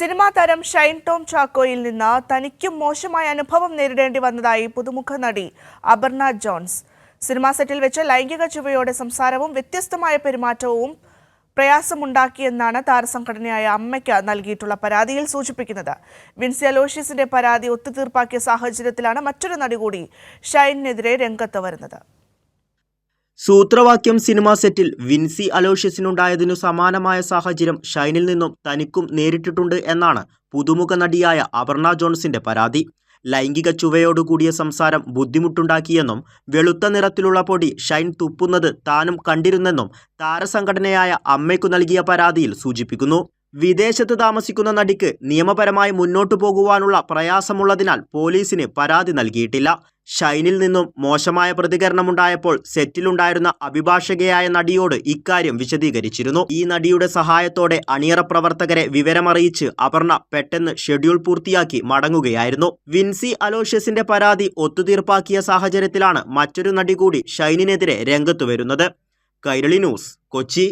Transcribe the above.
Cinema താരം ഷൈൻ ടോം ചാക്കോയിൽ നിന്ന് തനിക്കും മോശമായ അനുഭവം നേരിടേണ്ടി വന്നതായി പുതുമുഖ നടി അപർണ ജോൺസ്. സിനിമാ സെറ്റിൽ വെച്ച് ലൈംഗിക ചുവയോടെ സംസാരവും വ്യത്യസ്തമായ പെരുമാറ്റവും പ്രയാസമുണ്ടാക്കിയെന്നാണ് താരസംഘടനയായ അമ്മയ്ക്ക് നൽകിയിട്ടുള്ള പരാതിയിൽ സൂചിപ്പിക്കുന്നത്. വിൻസി അലോഷ്യസിന്റെ പരാതി ഒത്തുതീർപ്പാക്കിയ സാഹചര്യത്തിലാണ് മറ്റൊരു നടി കൂടി ഷൈനിനെതിരെ രംഗത്ത് വരുന്നത്. സൂത്രവാക്യം സിനിമാ സെറ്റിൽ വിൻസി അലോഷ്യസിനുണ്ടായതിനു സമാനമായ സാഹചര്യം ഷൈനിൽ നിന്നും തനിക്കും നേരിട്ടിട്ടുണ്ട് എന്നാണ് പുതുമുഖ നടിയായ അപർണ ജോൺസിന്റെ പരാതി. ലൈംഗിക ചുവയോടുകൂടിയ സംസാരം ബുദ്ധിമുട്ടുണ്ടാക്കിയെന്നും വെളുത്ത നിറത്തിലുള്ള പൊടി ഷൈൻ തുപ്പുന്നത് താനും കണ്ടിരുന്നെന്നും താരസംഘടനയായ അമ്മയ്ക്കു നൽകിയ പരാതിയിൽ സൂചിപ്പിക്കുന്നു. വിദേശത്ത് താമസിക്കുന്ന നടിക്ക് നിയമപരമായി മുന്നോട്ടു പോകുവാനുള്ള പ്രയാസമുള്ളതിനാൽ പോലീസിന് പരാതി നൽകിയിട്ടില്ല. ഷൈനിൽ നിന്നും മോശമായ പ്രതികരണമുണ്ടായപ്പോൾ സെറ്റിലുണ്ടായിരുന്ന അഭിഭാഷകയായ നടിയോട് ഇക്കാര്യം വിശദീകരിച്ചിരുന്നു. ഈ നടിയുടെ സഹായത്തോടെ അണിയറ പ്രവർത്തകരെ വിവരമറിയിച്ച് അപർണ പെട്ടെന്ന് ഷെഡ്യൂൾ പൂർത്തിയാക്കി മടങ്ങുകയായിരുന്നു. വിൻസി അലോഷ്യസിന്റെ പരാതി ഒത്തുതീർപ്പാക്കിയ സാഹചര്യത്തിലാണ് മറ്റൊരു നടി കൂടി ഷൈനിനെതിരെ രംഗത്തു വരുന്നത്. കൈരളി ന്യൂസ്, കൊച്ചി.